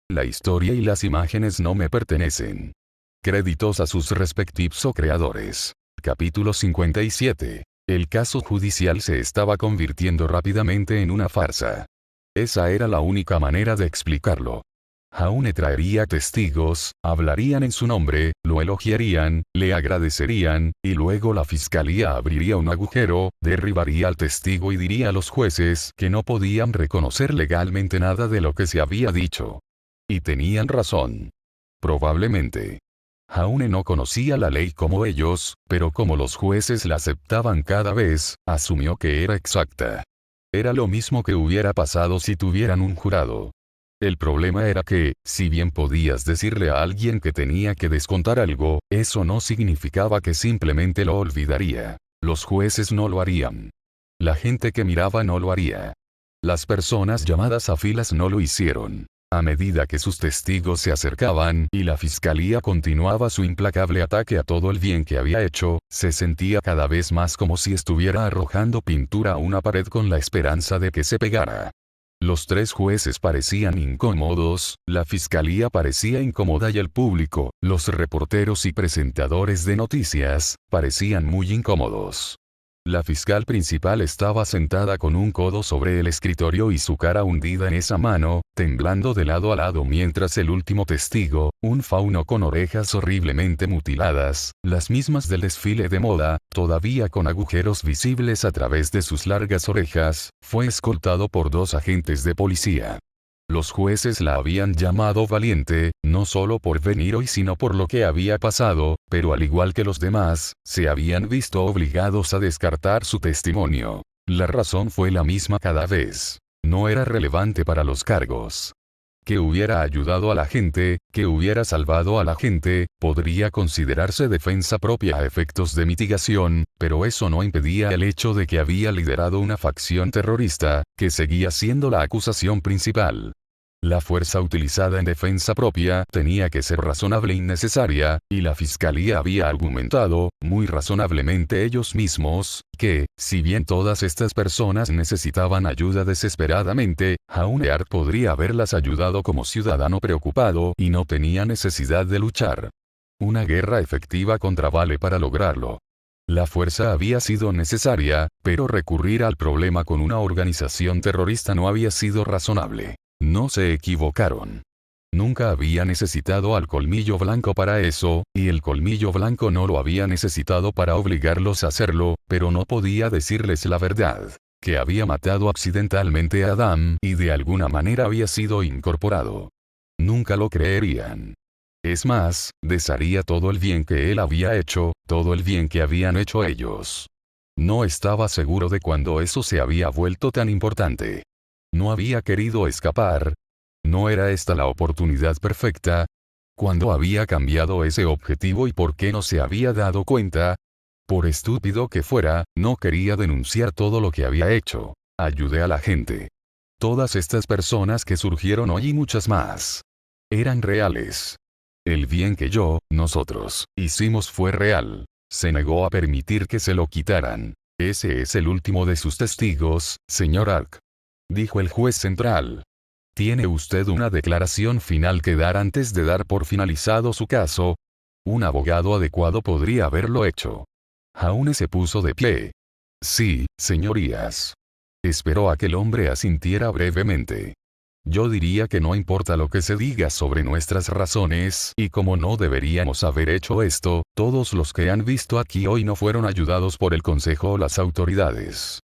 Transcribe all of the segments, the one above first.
La historia y las imágenes no me pertenecen. Créditos a sus respectivos creadores. Capítulo 57. El caso judicial se estaba convirtiendo rápidamente en una farsa. Esa era la única manera de explicarlo. Jaune traería testigos, hablarían en su nombre, lo elogiarían, le agradecerían, y luego la fiscalía abriría un agujero, derribaría al testigo y diría a los jueces que no podían reconocer legalmente nada de lo que se había dicho. Y tenían razón. Probablemente. Jaune no conocía la ley como ellos, pero como los jueces la aceptaban cada vez, asumió que era exacta. Era lo mismo que hubiera pasado si tuvieran un jurado. El problema era que, si bien podías decirle a alguien que tenía que descontar algo, eso no significaba que simplemente lo olvidaría. Los jueces no lo harían. La gente que miraba no lo haría. Las personas llamadas a filas no lo hicieron. A medida que sus testigos se acercaban y la fiscalía continuaba su implacable ataque a todo el bien que había hecho, se sentía cada vez más como si estuviera arrojando pintura a una pared con la esperanza de que se pegara. Los tres jueces parecían incómodos, la fiscalía parecía incómoda y el público, los reporteros y presentadores de noticias, parecían muy incómodos. La fiscal principal estaba sentada con un codo sobre el escritorio y su cara hundida en esa mano, temblando de lado a lado mientras el último testigo, un fauno con orejas horriblemente mutiladas, las mismas del desfile de moda, todavía con agujeros visibles a través de sus largas orejas, fue escoltado por 2 agentes de policía. Los jueces la habían llamado valiente, no solo por venir hoy sino por lo que había pasado, pero al igual que los demás, se habían visto obligados a descartar su testimonio. La razón fue la misma cada vez. No era relevante para los cargos. Que hubiera ayudado a la gente, que hubiera salvado a la gente, podría considerarse defensa propia a efectos de mitigación, pero eso no impedía el hecho de que había liderado una facción terrorista, que seguía siendo la acusación principal. La fuerza utilizada en defensa propia tenía que ser razonable y necesaria, y la fiscalía había argumentado, muy razonablemente ellos mismos, que, si bien todas estas personas necesitaban ayuda desesperadamente, Jaune Hart podría haberlas ayudado como ciudadano preocupado y no tenía necesidad de luchar. Una guerra efectiva contra Vale para lograrlo. La fuerza había sido necesaria, pero recurrir al problema con una organización terrorista no había sido razonable. No se equivocaron. Nunca había necesitado al Colmillo Blanco para eso, y el Colmillo Blanco no lo había necesitado para obligarlos a hacerlo, pero no podía decirles la verdad. Que había matado accidentalmente a Adam y de alguna manera había sido incorporado. Nunca lo creerían. Es más, desharía todo el bien que él había hecho, todo el bien que habían hecho ellos. No estaba seguro de cuándo eso se había vuelto tan importante. No había querido escapar. ¿No era esta la oportunidad perfecta? ¿Cuándo había cambiado ese objetivo y por qué no se había dado cuenta? Por estúpido que fuera, no quería denunciar todo lo que había hecho. Ayudé a la gente. Todas estas personas que surgieron hoy y muchas más. Eran reales. El bien que nosotros, hicimos fue real. Se negó a permitir que se lo quitaran. Ese es el último de sus testigos, señor Ark. Dijo el juez central. ¿Tiene usted una declaración final que dar antes de dar por finalizado su caso? Un abogado adecuado podría haberlo hecho. Jaune se puso de pie. Sí, señorías. Esperó a que el hombre asintiera brevemente. Yo diría que no importa lo que se diga sobre nuestras razones, y como no deberíamos haber hecho esto, todos los que han visto aquí hoy no fueron ayudados por el Consejo o las autoridades.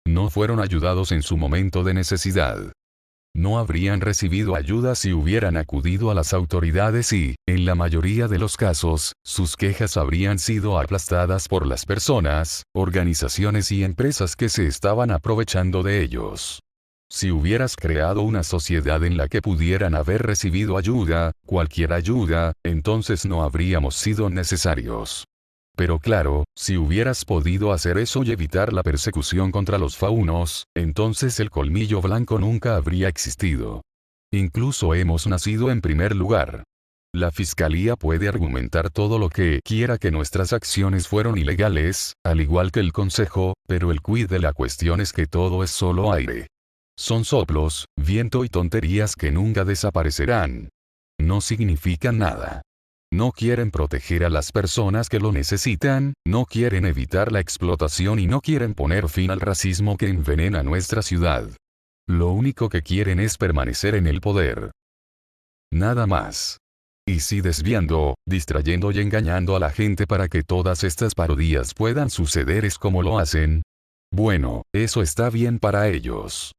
No fueron ayudados en su momento de necesidad. No habrían recibido ayuda si hubieran acudido a las autoridades y, en la mayoría de los casos, sus quejas habrían sido aplastadas por las personas, organizaciones y empresas que se estaban aprovechando de ellos. Si hubieras creado una sociedad en la que pudieran haber recibido ayuda, cualquier ayuda, entonces no habríamos sido necesarios. Pero claro, si hubieras podido hacer eso y evitar la persecución contra los faunos, entonces el Colmillo Blanco nunca habría existido. Incluso hemos nacido en primer lugar. La fiscalía puede argumentar todo lo que quiera que nuestras acciones fueron ilegales, al igual que el Consejo, pero el quid de la cuestión es que todo es solo aire. Son soplos, viento y tonterías que nunca desaparecerán. No significan nada. No quieren proteger a las personas que lo necesitan, no quieren evitar la explotación y no quieren poner fin al racismo que envenena nuestra ciudad. Lo único que quieren es permanecer en el poder. Nada más. Y si desviando, distrayendo y engañando a la gente para que todas estas parodias puedan suceder es como lo hacen, bueno, eso está bien para ellos.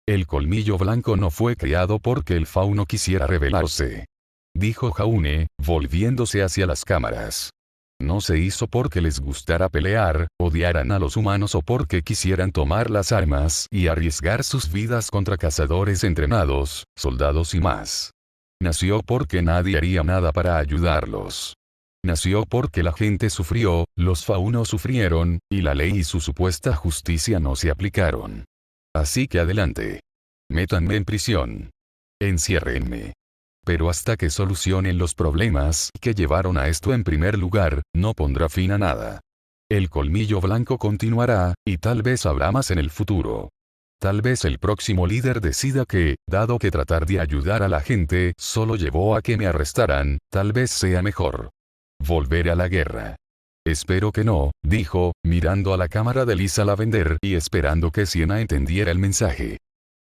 El colmillo blanco no fue creado porque el fauno quisiera rebelarse, dijo Jaune, volviéndose hacia las cámaras. No se hizo porque les gustara pelear, odiaran a los humanos o porque quisieran tomar las armas y arriesgar sus vidas contra cazadores entrenados, soldados y más. Nació porque nadie haría nada para ayudarlos. Nació porque la gente sufrió, los faunos sufrieron, y la ley y su supuesta justicia no se aplicaron. Así que adelante. Métanme en prisión. Enciérrenme. Pero hasta que solucionen los problemas que llevaron a esto en primer lugar, no pondrá fin a nada. El colmillo blanco continuará, y tal vez habrá más en el futuro. Tal vez el próximo líder decida que, dado que tratar de ayudar a la gente solo llevó a que me arrestaran, tal vez sea mejor volver a la guerra. Espero que no, dijo, mirando a la cámara de Lisa Lavender y esperando que Sienna entendiera el mensaje.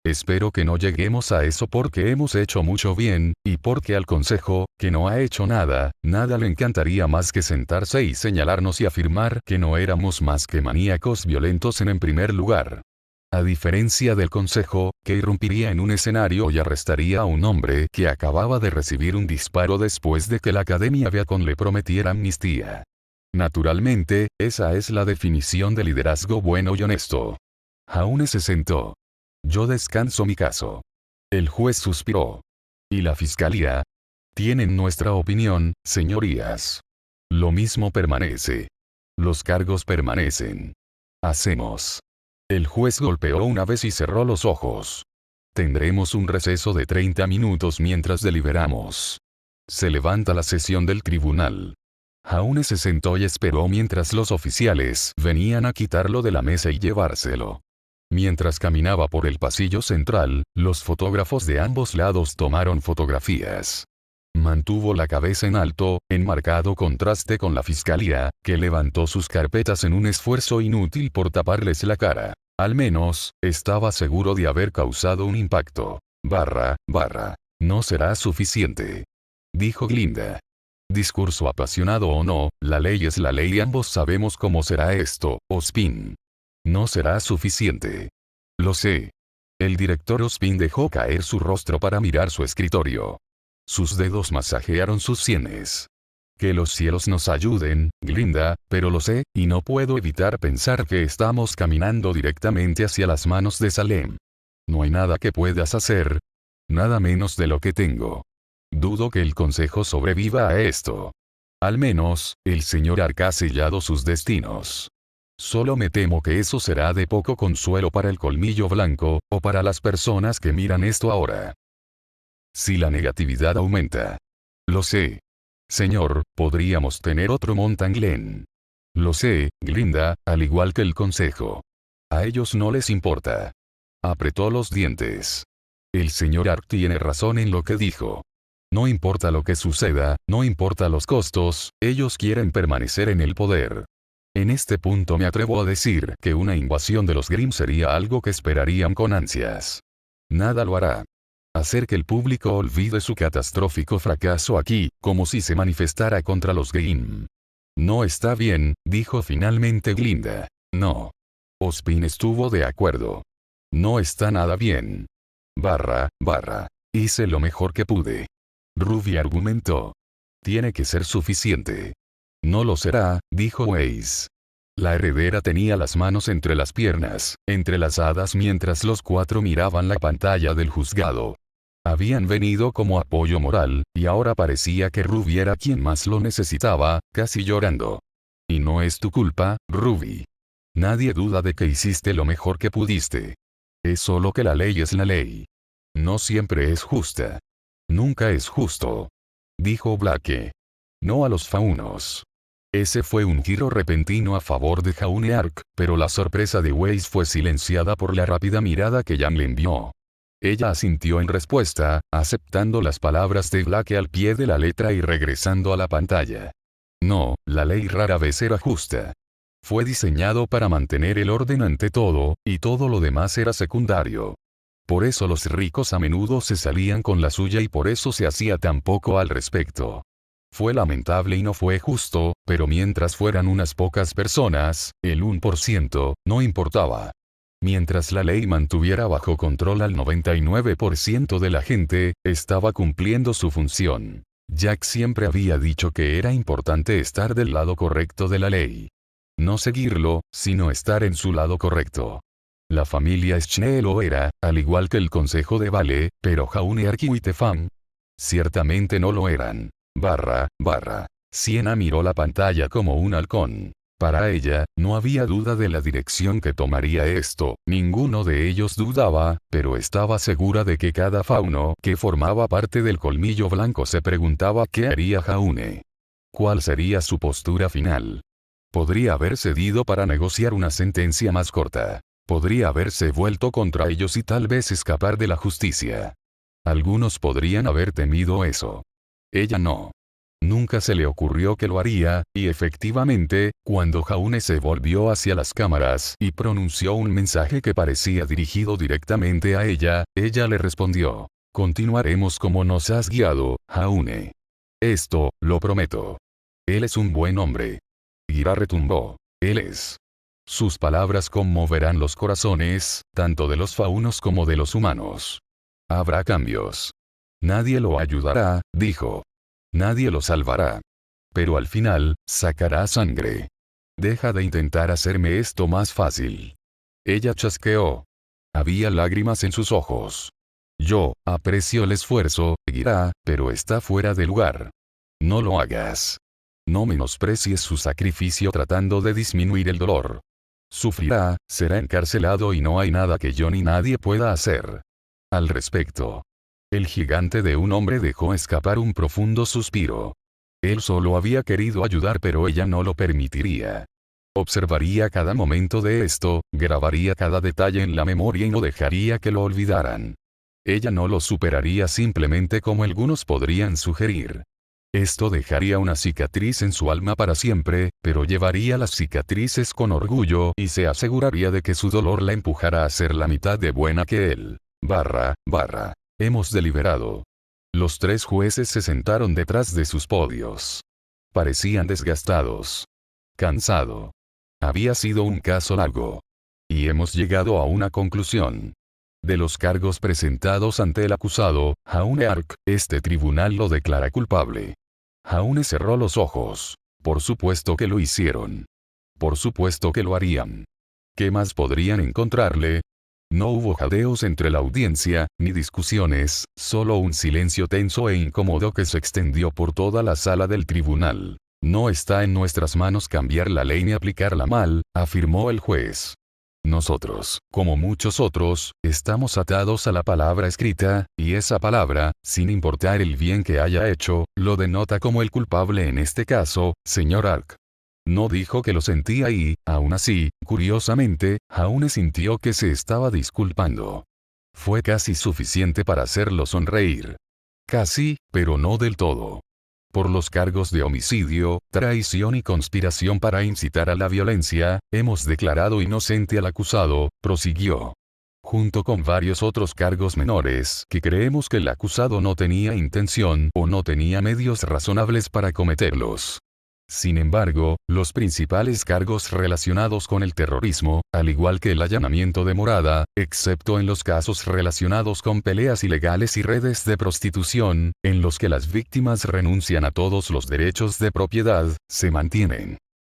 Espero que no lleguemos a eso porque hemos hecho mucho bien, y porque al consejo, que no ha hecho nada, nada le encantaría más que sentarse y señalarnos y afirmar que no éramos más que maníacos violentos en primer lugar. A diferencia del consejo, que irrumpiría en un escenario y arrestaría a un hombre que acababa de recibir un disparo después de que la Academia Viacon le prometiera amnistía. Naturalmente, esa es la definición de liderazgo bueno y honesto. Jaune se sentó. Yo descanso mi caso. El juez suspiró. ¿Y la fiscalía? Tienen nuestra opinión, señorías. Lo mismo permanece. Los cargos permanecen. Hacemos. El juez golpeó una vez y cerró los ojos. Tendremos un receso de 30 minutos mientras deliberamos. Se levanta la sesión del tribunal. Jaune se sentó y esperó mientras los oficiales venían a quitarlo de la mesa y llevárselo. Mientras caminaba por el pasillo central, los fotógrafos de ambos lados tomaron fotografías. Mantuvo la cabeza en alto, en marcado contraste con la fiscalía, que levantó sus carpetas en un esfuerzo inútil por taparles la cara. Al menos, estaba seguro de haber causado un impacto. No será suficiente. Dijo Glinda. Discurso apasionado o no, la ley es la ley y ambos sabemos cómo será esto, Ospin. No será suficiente. Lo sé. El director Ospin dejó caer su rostro para mirar su escritorio. Sus dedos masajearon sus sienes. Que los cielos nos ayuden, Glinda, pero lo sé, y no puedo evitar pensar que estamos caminando directamente hacia las manos de Salem. No hay nada que puedas hacer. Nada menos de lo que tengo. Dudo que el consejo sobreviva a esto. Al menos, el señor Ark ha sellado sus destinos. Solo me temo que eso será de poco consuelo para el colmillo blanco, o para las personas que miran esto ahora. Si la negatividad aumenta. Lo sé. Señor, podríamos tener otro Mountain Glen. Lo sé, Glinda, al igual que el consejo. A ellos no les importa. Apretó los dientes. El señor Ark tiene razón en lo que dijo. No importa lo que suceda, no importa los costos, ellos quieren permanecer en el poder. En este punto me atrevo a decir que una invasión de los Grimm sería algo que esperarían con ansias. Nada lo hará. Hacer que el público olvide su catastrófico fracaso aquí, como si se manifestara contra los Grimm. No está bien, dijo finalmente Glinda. No. Ospin estuvo de acuerdo. No está nada bien. Hice lo mejor que pude. Ruby argumentó. Tiene que ser suficiente. No lo será, dijo Weiss. La heredera tenía las manos entre las piernas, entrelazadas mientras los cuatro miraban la pantalla del juzgado. Habían venido como apoyo moral, y ahora parecía que Ruby era quien más lo necesitaba, casi llorando. Y no es tu culpa, Ruby. Nadie duda de que hiciste lo mejor que pudiste. Es solo que la ley es la ley. No siempre es justa. Nunca es justo. Dijo Blake. No a los faunos. Ese fue un giro repentino a favor de Jaune Ark, pero la sorpresa de Weiss fue silenciada por la rápida mirada que Yang le envió. Ella asintió en respuesta, aceptando las palabras de Blake al pie de la letra y regresando a la pantalla. No, la ley rara vez era justa. Fue diseñado para mantener el orden ante todo, y todo lo demás era secundario. Por eso los ricos a menudo se salían con la suya y por eso se hacía tan poco al respecto. Fue lamentable y no fue justo, pero mientras fueran unas pocas personas, el 1%, no importaba. Mientras la ley mantuviera bajo control al 99% de la gente, estaba cumpliendo su función. Jack siempre había dicho que era importante estar del lado correcto de la ley. No seguirlo, sino estar en su lado correcto. La familia Schnee lo era, al igual que el consejo de Vale, pero Jaune Ark y Tefam ciertamente no lo eran. Sienna miró la pantalla como un halcón. Para ella, no había duda de la dirección que tomaría esto, ninguno de ellos dudaba, pero estaba segura de que cada fauno que formaba parte del colmillo blanco se preguntaba qué haría Jaune. ¿Cuál sería su postura final? Podría haber cedido para negociar una sentencia más corta. Podría haberse vuelto contra ellos y tal vez escapar de la justicia. Algunos podrían haber temido eso. Ella no. Nunca se le ocurrió que lo haría, y efectivamente, cuando Jaune se volvió hacia las cámaras y pronunció un mensaje que parecía dirigido directamente a ella, ella le respondió: continuaremos como nos has guiado, Jaune. Esto, lo prometo. Él es un buen hombre. Gira retumbó. Él es. Sus palabras conmoverán los corazones, tanto de los faunos como de los humanos. Habrá cambios. Nadie lo ayudará, dijo. Nadie lo salvará. Pero al final, sacará sangre. Deja de intentar hacerme esto más fácil. Ella chasqueó. Había lágrimas en sus ojos. Yo, aprecio el esfuerzo, seguirá, pero está fuera de lugar. No lo hagas. No menosprecies su sacrificio tratando de disminuir el dolor. Sufrirá, será encarcelado y no hay nada que yo ni nadie pueda hacer al respecto. El gigante de un hombre dejó escapar un profundo suspiro. Él solo había querido ayudar pero ella no lo permitiría. Observaría cada momento de esto, grabaría cada detalle en la memoria y no dejaría que lo olvidaran. Ella no lo superaría simplemente como algunos podrían sugerir. Esto dejaría una cicatriz en su alma para siempre, pero llevaría las cicatrices con orgullo y se aseguraría de que su dolor la empujara a ser la mitad de buena que él. Hemos deliberado. Los tres jueces se sentaron detrás de sus podios. Parecían desgastados. Cansado. Había sido un caso largo. Y hemos llegado a una conclusión. De los cargos presentados ante el acusado, Jaune Ark, este tribunal lo declara culpable. Jaune cerró los ojos. Por supuesto que lo hicieron. Por supuesto que lo harían. ¿Qué más podrían encontrarle? No hubo jadeos entre la audiencia, ni discusiones, solo un silencio tenso e incómodo que se extendió por toda la sala del tribunal. No está en nuestras manos cambiar la ley ni aplicarla mal, afirmó el juez. Nosotros, como muchos otros, estamos atados a la palabra escrita, y esa palabra, sin importar el bien que haya hecho, lo denota como el culpable en este caso, señor Ark. No dijo que lo sentía y, aún así, curiosamente, Jaune sintió que se estaba disculpando. Fue casi suficiente para hacerlo sonreír. Casi, pero no del todo. Por los cargos de homicidio, traición y conspiración para incitar a la violencia, hemos declarado inocente al acusado, prosiguió. Junto con varios otros cargos menores que creemos que el acusado no tenía intención o no tenía medios razonables para cometerlos. Sin embargo, los principales cargos relacionados con el terrorismo, al igual que el allanamiento de morada, excepto en los casos relacionados con peleas ilegales y redes de prostitución, en los que las víctimas renuncian a todos los derechos de propiedad, se mantienen.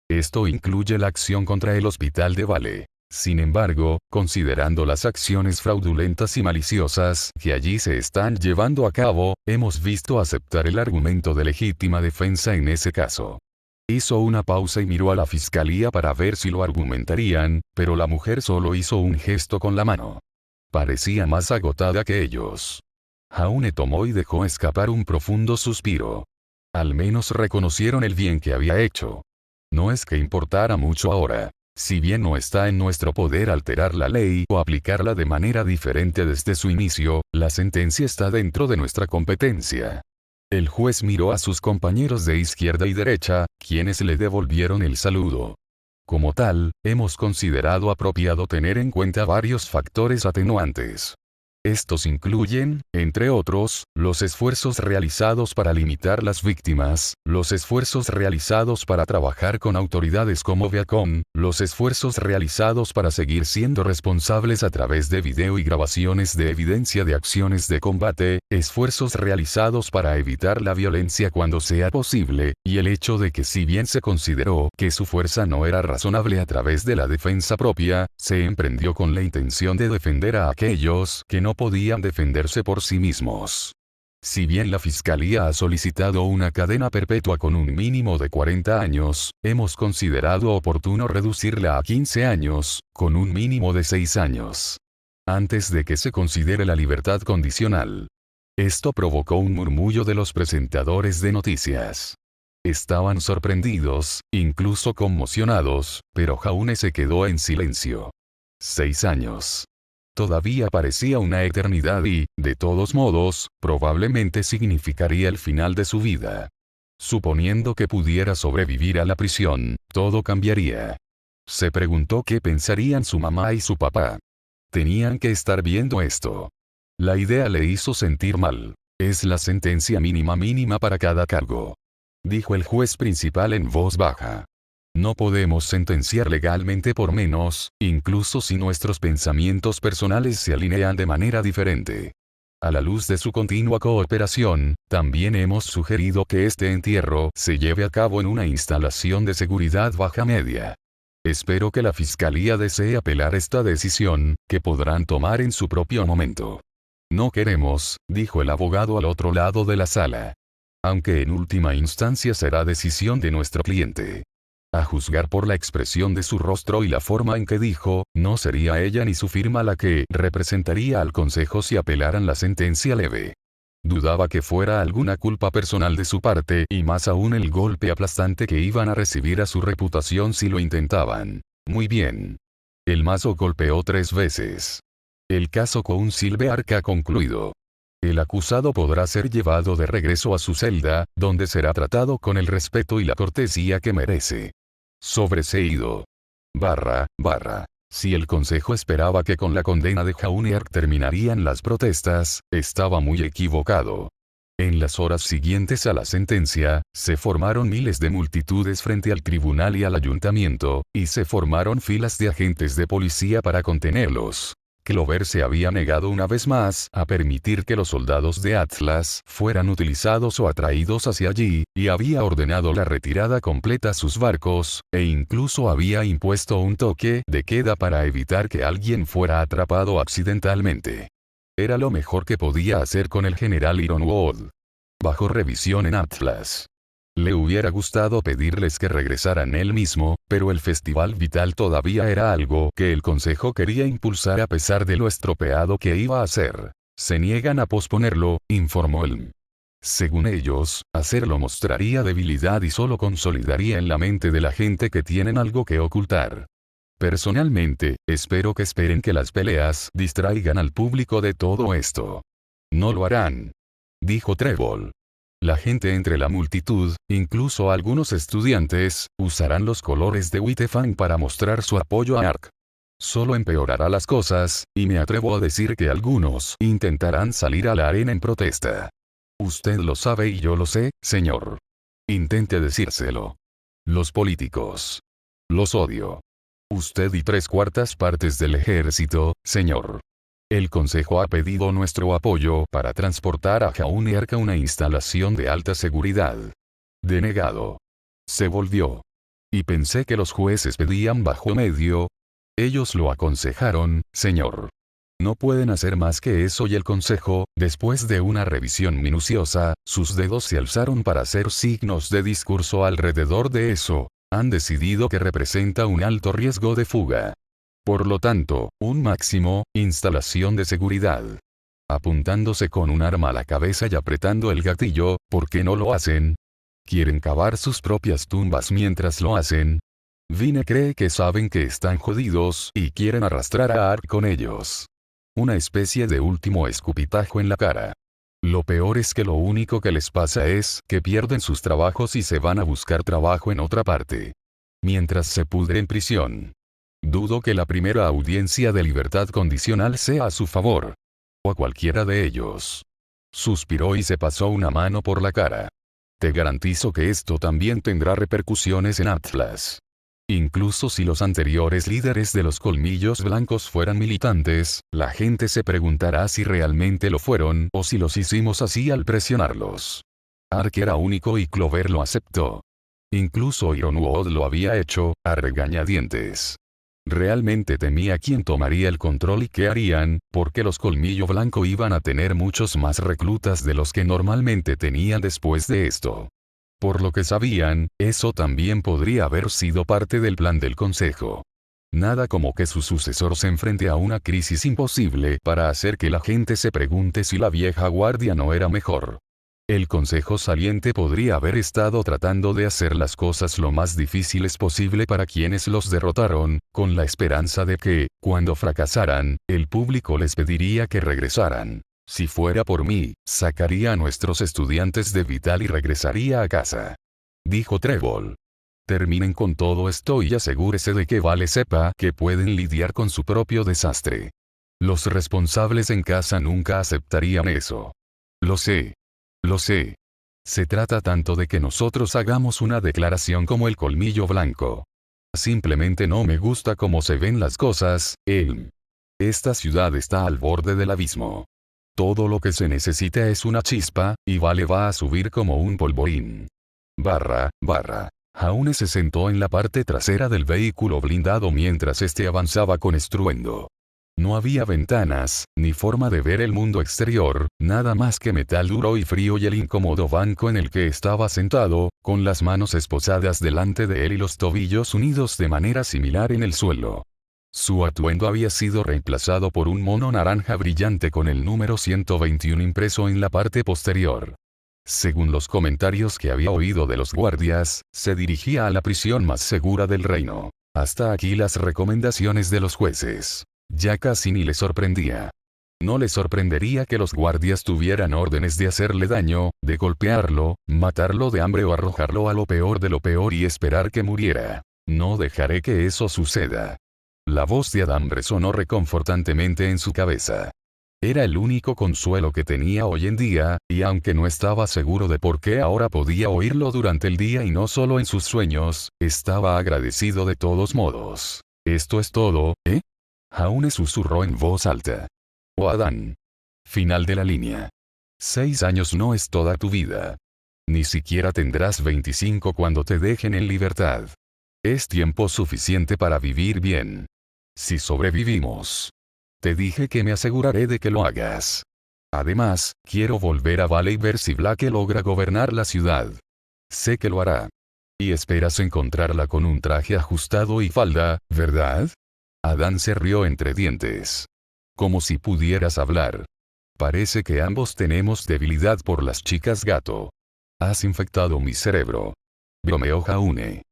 Esto incluye la acción contra el hospital de Vale. Sin embargo, considerando las acciones fraudulentas y maliciosas que allí se están llevando a cabo, hemos visto aceptar el argumento de legítima defensa en ese caso. Hizo una pausa y miró a la fiscalía para ver si lo argumentarían, pero la mujer solo hizo un gesto con la mano. Parecía más agotada que ellos. Jaune tomó y dejó escapar un profundo suspiro. Al menos reconocieron el bien que había hecho. No es que importara mucho ahora. Si bien no está en nuestro poder alterar la ley o aplicarla de manera diferente desde su inicio, la sentencia está dentro de nuestra competencia. El juez miró a sus compañeros de izquierda y derecha, quienes le devolvieron el saludo. Como tal, hemos considerado apropiado tener en cuenta varios factores atenuantes. Estos incluyen, entre otros, los esfuerzos realizados para limitar las víctimas, los esfuerzos realizados para trabajar con autoridades como Viacom, los esfuerzos realizados para seguir siendo responsables a través de video y grabaciones de evidencia de acciones de combate, esfuerzos realizados para evitar la violencia cuando sea posible, y el hecho de que si bien se consideró que su fuerza no era razonable a través de la defensa propia, se emprendió con la intención de defender a aquellos que no podían defenderse por sí mismos. Si bien la Fiscalía ha solicitado una cadena perpetua con un mínimo de 40 años, hemos considerado oportuno reducirla a 15 años, con un mínimo de 6 años. Antes de que se considere la libertad condicional. Esto provocó un murmullo de los presentadores de noticias. Estaban sorprendidos, incluso conmocionados, pero Jaume se quedó en silencio. 6 años. Todavía parecía una eternidad y, de todos modos, probablemente significaría el final de su vida. Suponiendo que pudiera sobrevivir a la prisión, todo cambiaría. Se preguntó qué pensarían su mamá y su papá. Tenían que estar viendo esto. La idea le hizo sentir mal. Es la sentencia mínima para cada cargo. Dijo el juez principal en voz baja. No podemos sentenciar legalmente por menos, incluso si nuestros pensamientos personales se alinean de manera diferente. A la luz de su continua cooperación, también hemos sugerido que este entierro se lleve a cabo en una instalación de seguridad baja media. Espero que la Fiscalía desee apelar esta decisión, que podrán tomar en su propio momento. No queremos, dijo el abogado al otro lado de la sala. Aunque en última instancia será decisión de nuestro cliente. A juzgar por la expresión de su rostro y la forma en que dijo, no sería ella ni su firma la que representaría al consejo si apelaran la sentencia leve. Dudaba que fuera alguna culpa personal de su parte y más aún el golpe aplastante que iban a recibir a su reputación si lo intentaban. Muy bien. El mazo golpeó 3 veces. El caso con Silverark ha concluido. El acusado podrá ser llevado de regreso a su celda, donde será tratado con el respeto y la cortesía que merece. Sobreseído. Si el consejo esperaba que con la condena de Jaume terminarían las protestas, estaba muy equivocado. En las horas siguientes a la sentencia, se formaron miles de multitudes frente al tribunal y al ayuntamiento, y se formaron filas de agentes de policía para contenerlos. Clover se había negado una vez más a permitir que los soldados de Atlas fueran utilizados o atraídos hacia allí, y había ordenado la retirada completa a sus barcos, e incluso había impuesto un toque de queda para evitar que alguien fuera atrapado accidentalmente. Era lo mejor que podía hacer con el general Ironwood. Bajo revisión en Atlas. Le hubiera gustado pedirles que regresaran él mismo, pero el Festival Vital todavía era algo que el Consejo quería impulsar a pesar de lo estropeado que iba a ser. Se niegan a posponerlo, informó él. Según ellos, hacerlo mostraría debilidad y solo consolidaría en la mente de la gente que tienen algo que ocultar. Personalmente, espero que esperen que las peleas distraigan al público de todo esto. No lo harán. Dijo Trébol. La gente entre la multitud, incluso algunos estudiantes, usarán los colores de Wittefang para mostrar su apoyo a Ark. Solo empeorará las cosas, y me atrevo a decir que algunos intentarán salir a la arena en protesta. Usted lo sabe y yo lo sé, señor. Intente decírselo. Los políticos. Los odio. Usted y 3/4 partes del ejército, señor. El Consejo ha pedido nuestro apoyo para transportar a Jaume Ark a una instalación de alta seguridad. Denegado. Se volvió. Y pensé que los jueces pedían bajo medio. Ellos lo aconsejaron, señor. No pueden hacer más que eso y el Consejo, después de una revisión minuciosa, sus dedos se alzaron para hacer signos de discurso alrededor de eso. Han decidido que representa un alto riesgo de fuga. Por lo tanto, un máximo, instalación de seguridad. Apuntándose con un arma a la cabeza y apretando el gatillo, ¿por qué no lo hacen? ¿Quieren cavar sus propias tumbas mientras lo hacen? Vine cree que saben que están jodidos y quieren arrastrar a Ark con ellos. Una especie de último escupitajo en la cara. Lo peor es que lo único que les pasa es que pierden sus trabajos y se van a buscar trabajo en otra parte. Mientras se pudre en prisión. Dudo que la primera audiencia de libertad condicional sea a su favor. O a cualquiera de ellos. Suspiró y se pasó una mano por la cara. Te garantizo que esto también tendrá repercusiones en Atlas. Incluso si los anteriores líderes de los colmillos blancos fueran militantes, la gente se preguntará si realmente lo fueron o si los hicimos así al presionarlos. Ark era único y Clover lo aceptó. Incluso Ironwood lo había hecho, a regañadientes. Realmente temía quién tomaría el control y qué harían, porque los colmillo blanco iban a tener muchos más reclutas de los que normalmente tenían después de esto. Por lo que sabían, eso también podría haber sido parte del plan del consejo. Nada como que su sucesor se enfrente a una crisis imposible para hacer que la gente se pregunte si la vieja guardia no era mejor. El consejo saliente podría haber estado tratando de hacer las cosas lo más difíciles posible para quienes los derrotaron, con la esperanza de que, cuando fracasaran, el público les pediría que regresaran. Si fuera por mí, sacaría a nuestros estudiantes de Vital y regresaría a casa. Dijo Trevor. Terminen con todo esto y asegúrese de que Vale sepa que pueden lidiar con su propio desastre. Los responsables en casa nunca aceptarían eso. Lo sé. Lo sé. Se trata tanto de que nosotros hagamos una declaración como el colmillo blanco. Simplemente no me gusta cómo se ven las cosas, Elm. Esta ciudad está al borde del abismo. Todo lo que se necesita es una chispa, y Vale va a subir como un polvorín. Jaune se sentó en la parte trasera del vehículo blindado mientras este avanzaba con estruendo. No había ventanas, ni forma de ver el mundo exterior, nada más que metal duro y frío y el incómodo banco en el que estaba sentado, con las manos esposadas delante de él y los tobillos unidos de manera similar en el suelo. Su atuendo había sido reemplazado por un mono naranja brillante con el número 121 impreso en la parte posterior. Según los comentarios que había oído de los guardias, se dirigía a la prisión más segura del reino. Hasta aquí las recomendaciones de los jueces. Ya casi ni le sorprendía. No le sorprendería que los guardias tuvieran órdenes de hacerle daño, de golpearlo, matarlo de hambre o arrojarlo a lo peor de lo peor y esperar que muriera. No dejaré que eso suceda. La voz de Adam resonó reconfortantemente en su cabeza. Era el único consuelo que tenía hoy en día, y aunque no estaba seguro de por qué ahora podía oírlo durante el día y no solo en sus sueños, estaba agradecido de todos modos. Esto es todo, ¿eh? Jaune susurró en voz alta. Oh Adán. Final de la línea. 6 años no es toda tu vida. Ni siquiera tendrás 25 cuando te dejen en libertad. Es tiempo suficiente para vivir bien. Si sobrevivimos. Te dije que me aseguraré de que lo hagas. Además, quiero volver a Vale y ver si Blake logra gobernar la ciudad. Sé que lo hará. Y esperas encontrarla con un traje ajustado y falda, ¿verdad? Adán se rió entre dientes. Como si pudieras hablar. Parece que ambos tenemos debilidad por las chicas gato. Has infectado mi cerebro. Bromeó Jaune.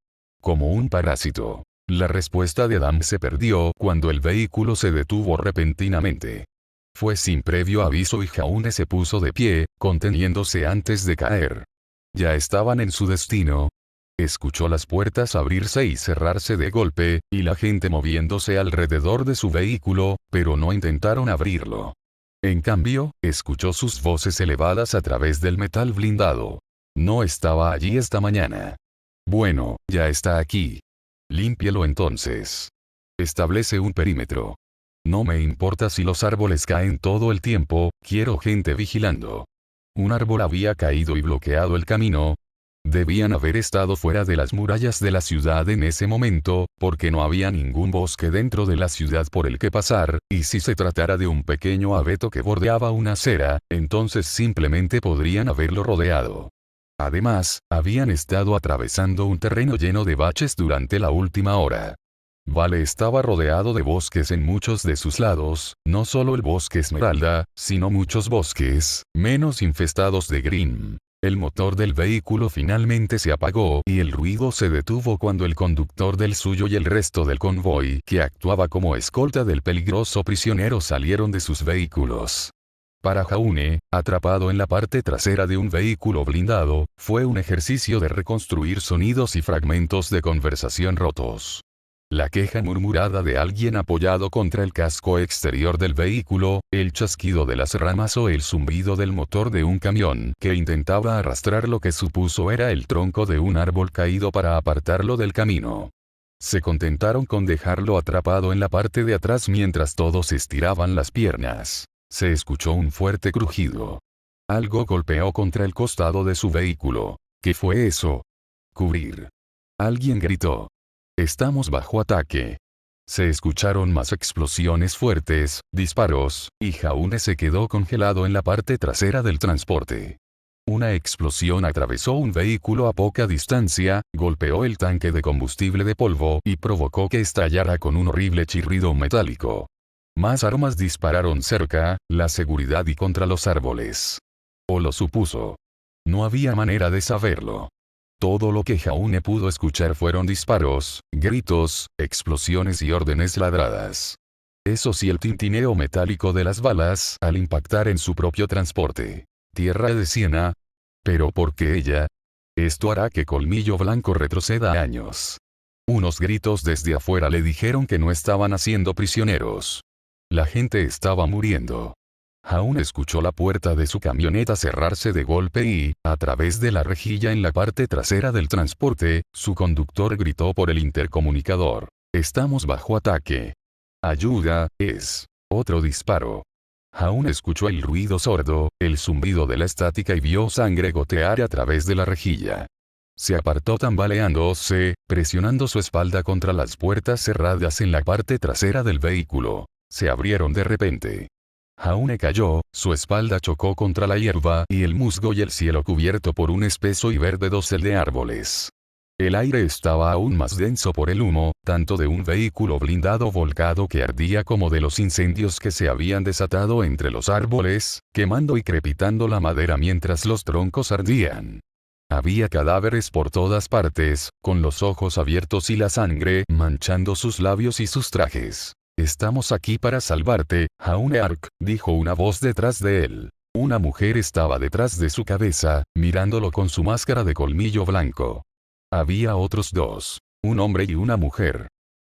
Como un parásito. La respuesta de Adam se perdió cuando el vehículo se detuvo repentinamente. Fue sin previo aviso y Jaune se puso de pie, conteniéndose antes de caer. Ya estaban en su destino. Escuchó las puertas abrirse y cerrarse de golpe, y la gente moviéndose alrededor de su vehículo, pero no intentaron abrirlo. En cambio, escuchó sus voces elevadas a través del metal blindado. No estaba allí esta mañana. Bueno, ya está aquí. Límpielo entonces. Establece un perímetro. No me importa si los árboles caen todo el tiempo, quiero gente vigilando. Un árbol había caído y bloqueado el camino. Debían haber estado fuera de las murallas de la ciudad en ese momento, porque no había ningún bosque dentro de la ciudad por el que pasar, y si se tratara de un pequeño abeto que bordeaba una acera, entonces simplemente podrían haberlo rodeado. Además, habían estado atravesando un terreno lleno de baches durante la última hora. Vale estaba rodeado de bosques en muchos de sus lados, no solo el bosque Esmeralda, sino muchos bosques, menos infestados de Grimm. El motor del vehículo finalmente se apagó y el ruido se detuvo cuando el conductor del suyo y el resto del convoy, que actuaba como escolta del peligroso prisionero, salieron de sus vehículos. Para Jaune, atrapado en la parte trasera de un vehículo blindado, fue un ejercicio de reconstruir sonidos y fragmentos de conversación rotos. La queja murmurada de alguien apoyado contra el casco exterior del vehículo, el chasquido de las ramas o el zumbido del motor de un camión que intentaba arrastrar lo que supuso era el tronco de un árbol caído para apartarlo del camino. Se contentaron con dejarlo atrapado en la parte de atrás mientras todos estiraban las piernas. Se escuchó un fuerte crujido. Algo golpeó contra el costado de su vehículo. ¿Qué fue eso? Cubrir. Alguien gritó. Estamos bajo ataque. Se escucharon más explosiones fuertes, disparos, y Jaune se quedó congelado en la parte trasera del transporte. Una explosión atravesó un vehículo a poca distancia, golpeó el tanque de combustible de polvo y provocó que estallara con un horrible chirrido metálico. Más armas dispararon cerca, la seguridad y contra los árboles. O lo supuso. No había manera de saberlo. Todo lo que Jaune pudo escuchar fueron disparos, gritos, explosiones y órdenes ladradas. Eso sí, el tintineo metálico de las balas al impactar en su propio transporte. Tierra de Siena. ¿Pero por qué ella? Esto hará que Colmillo Blanco retroceda años. Unos gritos desde afuera le dijeron que no estaban haciendo prisioneros. La gente estaba muriendo. Jaune escuchó la puerta de su camioneta cerrarse de golpe y, a través de la rejilla en la parte trasera del transporte, su conductor gritó por el intercomunicador. Estamos bajo ataque. Ayuda, es. Otro disparo. Jaune escuchó el ruido sordo, el zumbido de la estática y vio sangre gotear a través de la rejilla. Se apartó tambaleándose, presionando su espalda contra las puertas cerradas en la parte trasera del vehículo. Se abrieron de repente. Jaune cayó, su espalda chocó contra la hierba y el musgo y el cielo cubierto por un espeso y verde dosel de árboles. El aire estaba aún más denso por el humo, tanto de un vehículo blindado volcado que ardía como de los incendios que se habían desatado entre los árboles, quemando y crepitando la madera mientras los troncos ardían. Había cadáveres por todas partes, con los ojos abiertos y la sangre manchando sus labios y sus trajes. Estamos aquí para salvarte, Jaune Ark, dijo una voz detrás de él. Una mujer estaba detrás de su cabeza, mirándolo con su máscara de colmillo blanco. Había otros dos, un hombre y una mujer.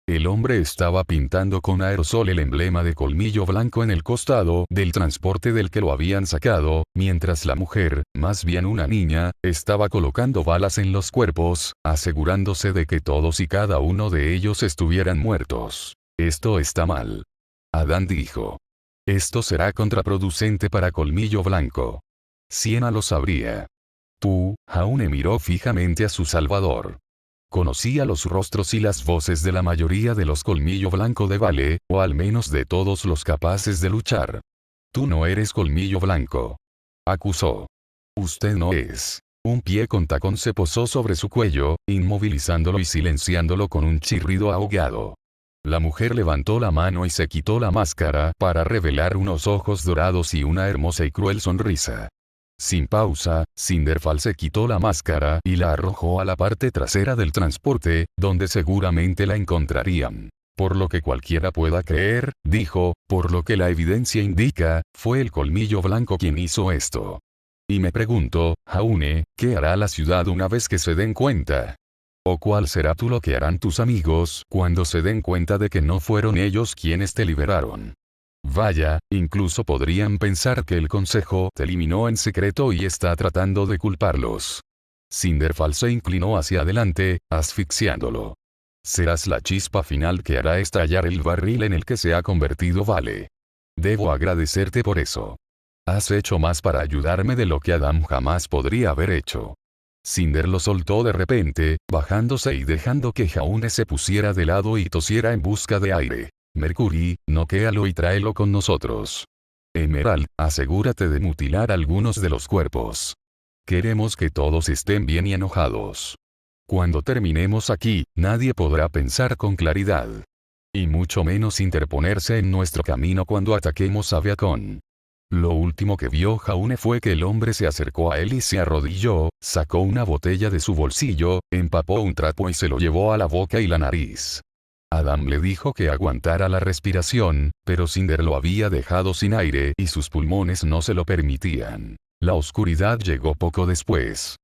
El hombre estaba pintando con aerosol el emblema de colmillo blanco en el costado del transporte del que lo habían sacado, mientras la mujer, más bien una niña, estaba colocando balas en los cuerpos, asegurándose de que todos y cada uno de ellos estuvieran muertos. Esto está mal. Adán dijo. Esto será contraproducente para Colmillo Blanco. Siena lo sabría. Jaune miró fijamente a su salvador. Conocía los rostros y las voces de la mayoría de los Colmillo Blanco de Vale, o al menos de todos los capaces de luchar. Tú no eres Colmillo Blanco. Acusó. Usted no es. Un pie con tacón se posó sobre su cuello, inmovilizándolo y silenciándolo con un chirrido ahogado. La mujer levantó la mano y se quitó la máscara para revelar unos ojos dorados y una hermosa y cruel sonrisa. Sin pausa, Cinderfall se quitó la máscara y la arrojó a la parte trasera del transporte, donde seguramente la encontrarían. Por lo que cualquiera pueda creer, dijo, por lo que la evidencia indica, fue el Colmillo Blanco quien hizo esto. Y me pregunto, Jaune, ¿qué hará la ciudad una vez que se den cuenta? ¿O cuál será lo que harán tus amigos cuando se den cuenta de que no fueron ellos quienes te liberaron? Vaya, incluso podrían pensar que el consejo te eliminó en secreto y está tratando de culparlos. Cinderfall se inclinó hacia adelante, asfixiándolo. Serás la chispa final que hará estallar el barril en el que se ha convertido Vale. Debo agradecerte por eso. Has hecho más para ayudarme de lo que Adam jamás podría haber hecho. Cinder lo soltó de repente, bajándose y dejando que Jaune se pusiera de lado y tosiera en busca de aire. Mercury, noquéalo y tráelo con nosotros. Emerald, asegúrate de mutilar algunos de los cuerpos. Queremos que todos estén bien y enojados. Cuando terminemos aquí, nadie podrá pensar con claridad. Y mucho menos interponerse en nuestro camino cuando ataquemos a Beacon. Lo último que vio Jaune fue que el hombre se acercó a él y se arrodilló, sacó una botella de su bolsillo, empapó un trapo y se lo llevó a la boca y la nariz. Adam le dijo que aguantara la respiración, pero Cinder lo había dejado sin aire y sus pulmones no se lo permitían. La oscuridad llegó poco después.